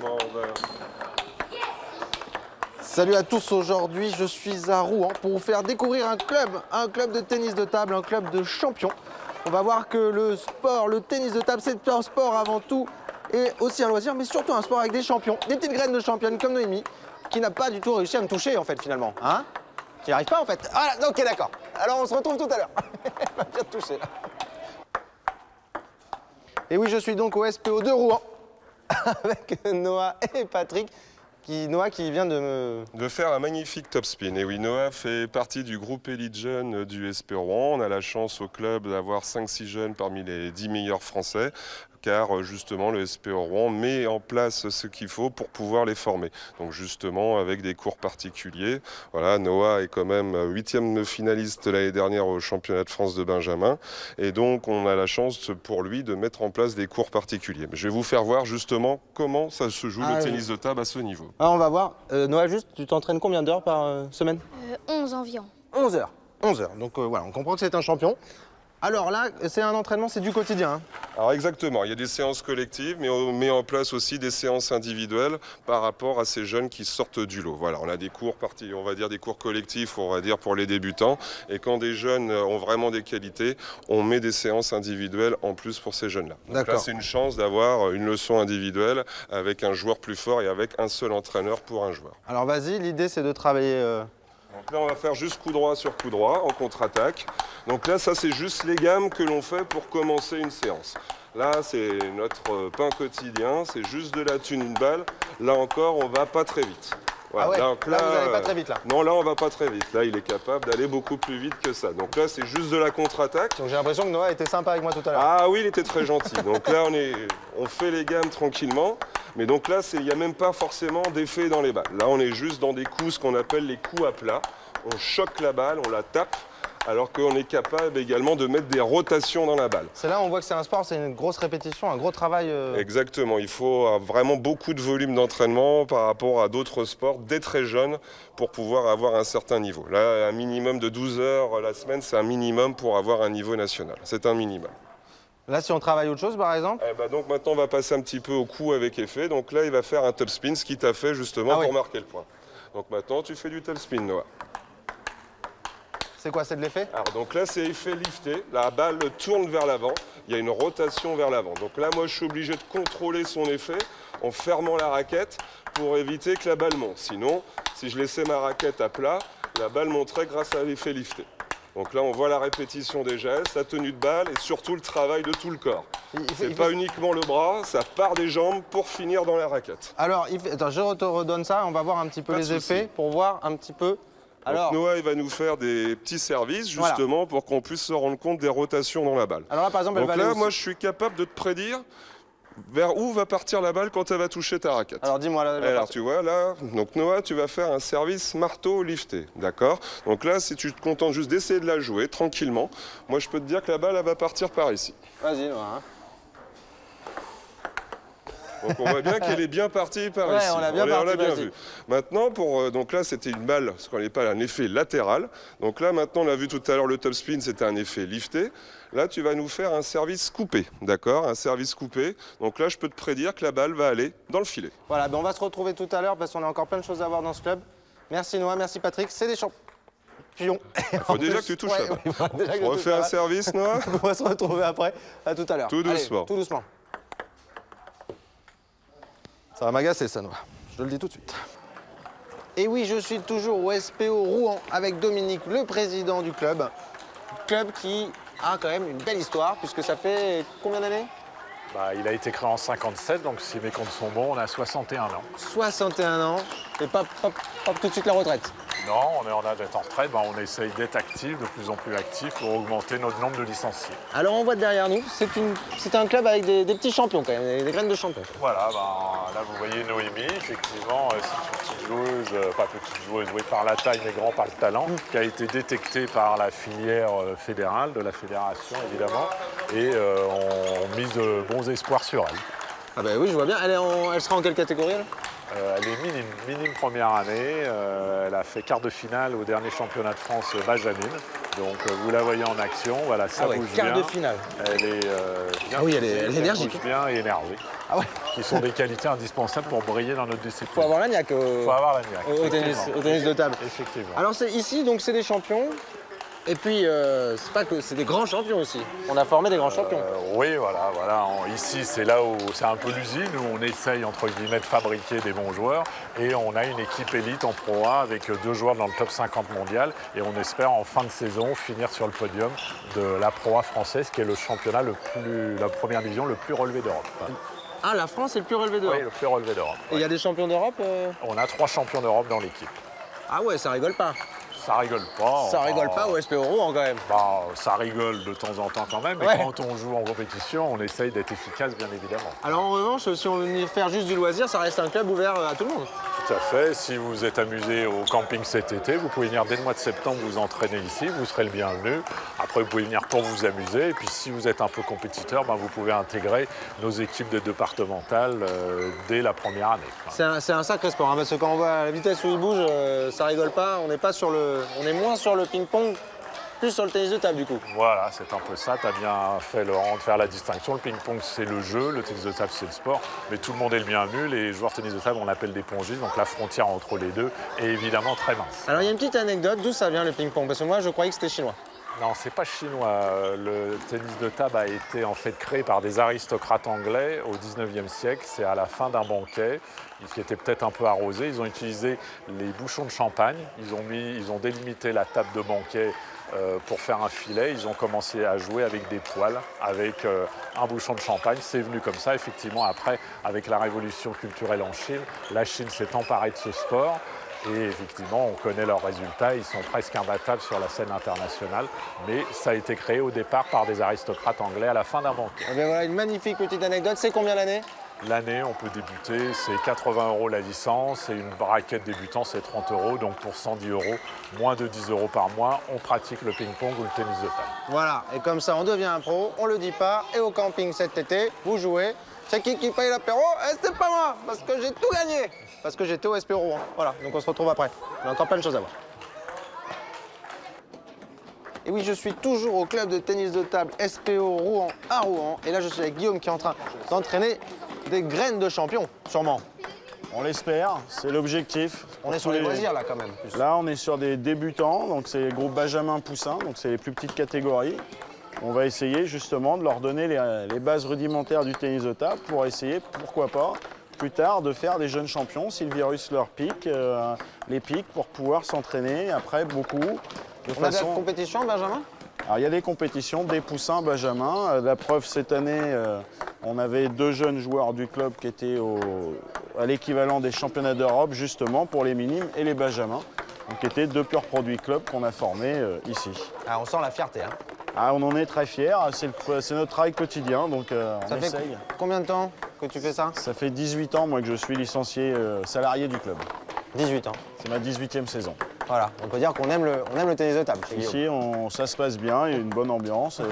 Bon, ben... Salut à tous, aujourd'hui je suis à Rouen pour vous faire découvrir un club de tennis de table, un club de champions. On va voir que le sport, le tennis de table, c'est un sport avant tout et aussi un loisir, mais surtout un sport avec des champions, des petites graines de championnes comme Noémie, qui n'a pas du tout réussi à me toucher en fait finalement. Hein? Tu n'y arrives pas en fait? Voilà, ok d'accord. Alors on se retrouve tout à l'heure. Elle va bien te toucher là. Et oui, je suis donc au SPO de Rouen avec Noah et Patrick. Noah qui vient de faire un magnifique topspin. Et oui, Noah fait partie du groupe Elite Jeunes du SP Rouen. On a la chance au club d'avoir 5-6 jeunes parmi les 10 meilleurs français, car justement le SP Rouen met en place ce qu'il faut pour pouvoir les former. Donc justement avec des cours particuliers. Voilà, Noah est quand même 8e finaliste l'année dernière au championnat de France de Benjamin. Et donc on a la chance pour lui de mettre en place des cours particuliers. Je vais vous faire voir justement comment ça se joue le tennis de table à ce niveau. Ah, on va voir. Noah, juste, tu t'entraînes combien d'heures par semaine? 11 environ. 11 heures. 11 heures. Donc voilà, on comprend que c'est un champion. Alors là, c'est un entraînement, c'est du quotidien. Hein. Alors exactement, il y a des séances collectives, mais on met en place aussi des séances individuelles par rapport à ces jeunes qui sortent du lot. Voilà, on a des cours on va dire des cours collectifs, on va dire pour les débutants. Et quand des jeunes ont vraiment des qualités, on met des séances individuelles en plus pour ces jeunes-là. Donc là, c'est une chance d'avoir une leçon individuelle avec un joueur plus fort et avec un seul entraîneur pour un joueur. Alors vas-y, l'idée c'est de travailler... Donc là, on va faire juste coup droit sur coup droit en contre-attaque. Donc là, ça, c'est juste les gammes que l'on fait pour commencer une séance. Là, c'est notre pain quotidien, c'est juste de la thune, une balle. Là encore, on va pas très vite. Voilà. Ah ouais, donc là, vous n'allez pas très vite, là. Non, là, on va pas très vite. Là, il est capable d'aller beaucoup plus vite que ça. Donc là, c'est juste de la contre-attaque. Donc j'ai l'impression que Noah était sympa avec moi tout à l'heure. Ah oui, il était très gentil. Donc là, on fait les gammes tranquillement. Mais donc là, il n'y a même pas forcément d'effet dans les balles. Là, on est juste dans des coups, ce qu'on appelle les coups à plat. On choque la balle, on la tape, alors qu'on est capable également de mettre des rotations dans la balle. C'est là où on voit que c'est un sport, c'est une grosse répétition, un gros travail. Exactement, il faut vraiment beaucoup de volume d'entraînement par rapport à d'autres sports dès très jeune pour pouvoir avoir un certain niveau. Là, un minimum de 12 heures la semaine, c'est un minimum pour avoir un niveau national. C'est un minimum. Là, si on travaille autre chose, par exemple donc maintenant, on va passer un petit peu au coup avec effet. Donc là, il va faire un topspin, ce qui t'a fait justement pour marquer le point. Donc maintenant, tu fais du topspin, Noah. C'est quoi, c'est de l'effet? Alors donc là, c'est effet lifté. La balle tourne vers l'avant. Il y a une rotation vers l'avant. Donc là, moi, je suis obligé de contrôler son effet en fermant la raquette pour éviter que la balle monte. Sinon, si je laissais ma raquette à plat, la balle monterait grâce à l'effet lifté. Donc là, on voit la répétition des gestes, la tenue de balle et surtout le travail de tout le corps. C'est pas uniquement le bras, ça part des jambes pour finir dans la raquette. Alors, attends, je te redonne ça, on va voir un petit peu les effets pour voir un petit peu. Alors, donc Noah, il va nous faire des petits services justement pour qu'on puisse se rendre compte des rotations dans la balle. Alors là, par exemple, donc là, moi, je suis capable de te prédire vers où va partir la balle quand elle va toucher ta raquette. Alors dis-moi là. Alors tu vois là, donc Noah, tu vas faire un service marteau lifté, d'accord? Donc là, si tu te contentes juste d'essayer de la jouer tranquillement, moi je peux te dire que la balle, elle va partir par ici. Vas-y Noah. Donc on voit bien qu'elle est bien partie par ici. On l'a bien vu. Maintenant, donc là, c'était une balle, ce qu'on appelle un effet latéral. Donc là, maintenant, on a vu tout à l'heure le topspin, c'était un effet lifté. Là, tu vas nous faire un service coupé, d'accord? Un service coupé. Donc là, je peux te prédire que la balle va aller dans le filet. Voilà, ben on va se retrouver tout à l'heure parce qu'on a encore plein de choses à voir dans ce club. Merci Noah, merci Patrick, c'est des champions. Il faut déjà que tu touches là-bas. On refait un service, Noah? On va se retrouver après. À tout à l'heure. Tout doucement. Allez, tout doucement. Ça va m'agacer ça, Noah. Je te le dis tout de suite. Et oui, je suis toujours au SPO Rouen avec Dominique, le président du club. Club qui a quand même une belle histoire, puisque ça fait combien d'années? Il a été créé en 57, donc si mes comptes sont bons, on a 61 ans. 61 ans, et pas tout de suite la retraite. Non, on est en âge d'être en retraite, on essaye d'être actif, de plus en plus actif pour augmenter notre nombre de licenciés. Alors on voit derrière nous, c'est un club avec des petits champions quand même, des graines de champions. Voilà, là vous voyez Noémie, effectivement, c'est une petite joueuse, pas petite joueuse, oui, par la taille mais grand par le talent, qui a été détectée par la filière fédérale de la fédération évidemment, et on mise de bons espoirs sur elle. Ah bah oui, je vois bien. Elle sera en quelle catégorie là? Elle est minime première année. Elle a fait quart de finale au dernier championnat de France Benjamin. Donc vous la voyez en action, voilà, ça bouge bien. quart de finale. Elle est bien elle est poussée, énergique. bouge bien et énergique. Ah ouais. Qui sont des qualités indispensables pour briller dans notre discipline. Faut avoir la niaque Faut avoir la niaque. au tennis de table. Effectivement. Alors c'est ici, donc c'est des champions. Et puis, c'est pas que c'est des grands champions aussi. On a formé des grands champions. Oui, voilà. Ici, c'est là où c'est un peu l'usine, où on essaye, entre guillemets, de fabriquer des bons joueurs. Et on a une équipe élite en Pro A avec 2 joueurs dans le top 50 mondial. Et on espère, en fin de saison, finir sur le podium de la Pro A française, qui est le championnat la première division le plus relevé d'Europe. Ah, la France est le plus relevé d'Europe. Oui, le plus relevé d'Europe. Et il y a des champions d'Europe On a 3 champions d'Europe dans l'équipe. Ah ouais, ça rigole pas. Ça rigole pas. Ça rigole pas au SPO Rouen quand même. Bah, ça rigole de temps en temps quand même, mais Ouais. quand on joue en compétition, on essaye d'être efficace, bien évidemment. Alors en revanche, si on veut faire juste du loisir, ça reste un club ouvert à tout le monde. Tout à fait. Si vous êtes amusé au camping cet été, vous pouvez venir dès le mois de septembre vous entraîner ici, vous serez le bienvenu. Après, vous pouvez venir pour vous amuser. Et puis, si vous êtes un peu compétiteur, vous pouvez intégrer nos équipes de départementales dès la première année. C'est un sacré sport, parce que quand on voit la vitesse où il bouge, ça rigole pas. On est moins sur le ping-pong, plus sur le tennis de table du coup. Voilà, c'est un peu ça. Tu as bien fait, Laurent, de faire la distinction. Le ping-pong, c'est le jeu. Le tennis de table, c'est le sport. Mais tout le monde est le bienvenu. Les joueurs de tennis de table, on appelle des pongistes. Donc la frontière entre les deux est évidemment très mince. Alors il y a une petite anecdote, d'où ça vient le ping-pong? Parce que moi je croyais que c'était chinois. Non, c'est pas chinois. Le tennis de table a été en fait créé par des aristocrates anglais au 19e siècle. C'est à la fin d'un banquet qui était peut-être un peu arrosé. Ils ont utilisé les bouchons de champagne. Ils ont délimité la table de banquet pour faire un filet. Ils ont commencé à jouer avec des poils, avec un bouchon de champagne. C'est venu comme ça. Effectivement, après, avec la révolution culturelle en Chine, la Chine s'est emparée de ce sport. Et effectivement, on connaît leurs résultats, ils sont presque imbattables sur la scène internationale. Mais ça a été créé au départ par des aristocrates anglais à la fin d'un banquet. Et bien voilà une magnifique petite anecdote. C'est combien l'année? L'année, on peut débuter, c'est 80 € la licence et une raquette débutant, c'est 30 €. Donc pour 110 €, moins de 10 € par mois, on pratique le ping-pong ou le tennis de table. Voilà, et comme ça on devient un pro, on le dit pas. Et au camping cet été, vous jouez. C'est qui paye l'apéro? C'est pas moi, parce que j'ai tout gagné. Parce que j'étais au SPO Rouen. Voilà, donc on se retrouve après. On a encore plein de choses à voir. Et oui, je suis toujours au club de tennis de table SPO Rouen à Rouen. Et là, je suis avec Guillaume qui est en train d'entraîner des graines de champion, sûrement. On l'espère, c'est l'objectif. On est sur les loisirs là quand même. Plus. Là, on est sur des débutants, donc c'est les groupes Benjamin Poussin, donc c'est les plus petites catégories. On va essayer justement de leur donner les bases rudimentaires du tennis de table pour essayer, pourquoi pas, plus tard de faire des jeunes champions si le virus leur pique, les pique pour pouvoir s'entraîner après beaucoup. On a de la compétition, Benjamin? Alors, il y a des compétitions, des poussins Benjamin. La preuve, cette année, on avait 2 jeunes joueurs du club qui étaient à l'équivalent des championnats d'Europe, justement, pour les minimes et les Benjamins. Donc, qui étaient 2 purs produits club qu'on a formés ici. Ah, on sent la fierté. Hein. Ah, on en est très fiers. C'est notre travail quotidien, donc on essaye. Ça fait combien de temps que tu fais ça? Ça fait 18 ans, moi, que je suis licencié salarié du club. 18 ans. C'est ma 18e saison. Voilà, on peut dire qu'on aime le tennis de table chez Guillaume. Ici, ça se passe bien, il y a une bonne ambiance.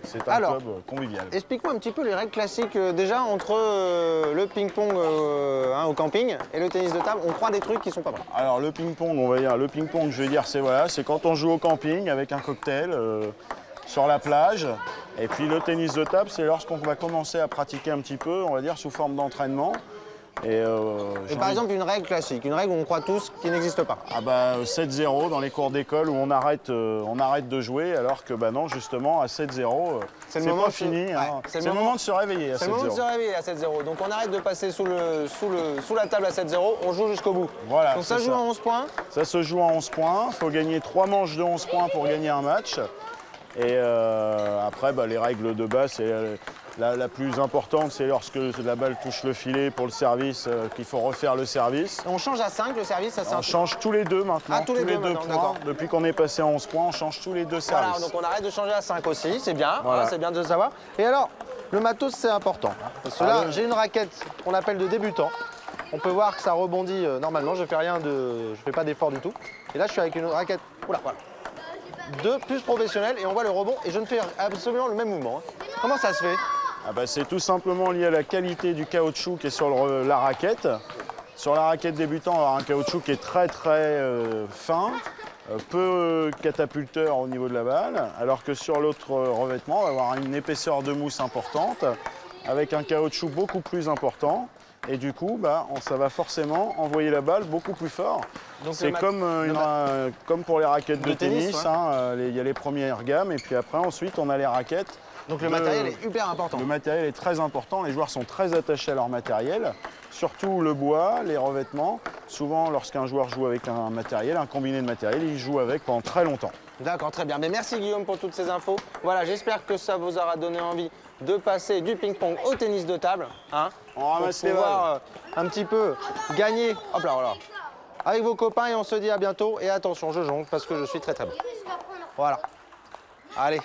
C'est un club convivial. Explique-moi un petit peu les règles classiques déjà entre le ping-pong au camping et le tennis de table. On croit des trucs qui sont pas vrais. Alors le ping-pong, on va dire, le ping-pong, je vais dire, c'est quand on joue au camping avec un cocktail sur la plage. Et puis le tennis de table, c'est lorsqu'on va commencer à pratiquer un petit peu, on va dire, sous forme d'entraînement. Et par exemple, une règle classique, une règle où on croit tous qui n'existe pas. Ah bah 7-0 dans les cours d'école où on arrête de jouer, alors que bah non, justement à 7-0, c'est pas fini. Hein. C'est le moment de se réveiller à 7-0. C'est le moment de se réveiller à 7-0. Donc on arrête de passer sous la table à 7-0, on joue jusqu'au bout. Voilà. Donc ça joue à 11 points. Ça se joue à 11 points. Il faut gagner 3 manches de 11 points pour gagner un match. Et après, bah, les règles de base, c'est la plus importante, c'est lorsque la balle touche le filet pour le service, qu'il faut refaire le service. On change à 5 le service, ça c'est On change tous les deux maintenant. Ah, tous les deux maintenant, points. d'accord. Depuis qu'on est passé à 11 points, on change tous les deux services. Voilà, donc on arrête de changer à 5 aussi, c'est bien, Voilà. c'est bien de le savoir. Et alors, le matos c'est important. Parce que là, j'ai une raquette qu'on appelle de débutant. On peut voir que ça rebondit normalement, je fais pas d'effort du tout. Et là, je suis avec une raquette, voilà, de plus professionnelle et on voit le rebond et je ne fais absolument le même mouvement. Hein. Comment ça se fait? C'est tout simplement lié à la qualité du caoutchouc qui est sur la raquette. Sur la raquette débutant, on va avoir un caoutchouc qui est très fin, peu catapulteur au niveau de la balle, alors que sur l'autre revêtement, on va avoir une épaisseur de mousse importante, avec un caoutchouc beaucoup plus important. Et du coup, ça va forcément envoyer la balle beaucoup plus fort. C'est comme pour les raquettes de tennis, ouais. Il y a les premières gammes et puis après, ensuite, on a les raquettes. Donc le matériel est hyper important. Le matériel est très important, les joueurs sont très attachés à leur matériel, surtout le bois, les revêtements. Souvent, lorsqu'un joueur joue avec un matériel, un combiné de matériel, il joue avec pendant très longtemps. D'accord, très bien. Mais merci Guillaume pour toutes ces infos. Voilà, j'espère que ça vous aura donné envie de passer du ping-pong au tennis de table. On ramasse pour les pouvoir un petit peu gagner. Hop là, voilà. Avec vos copains et on se dit à bientôt. Et attention, je jongle parce que je suis très bon. Voilà. Allez.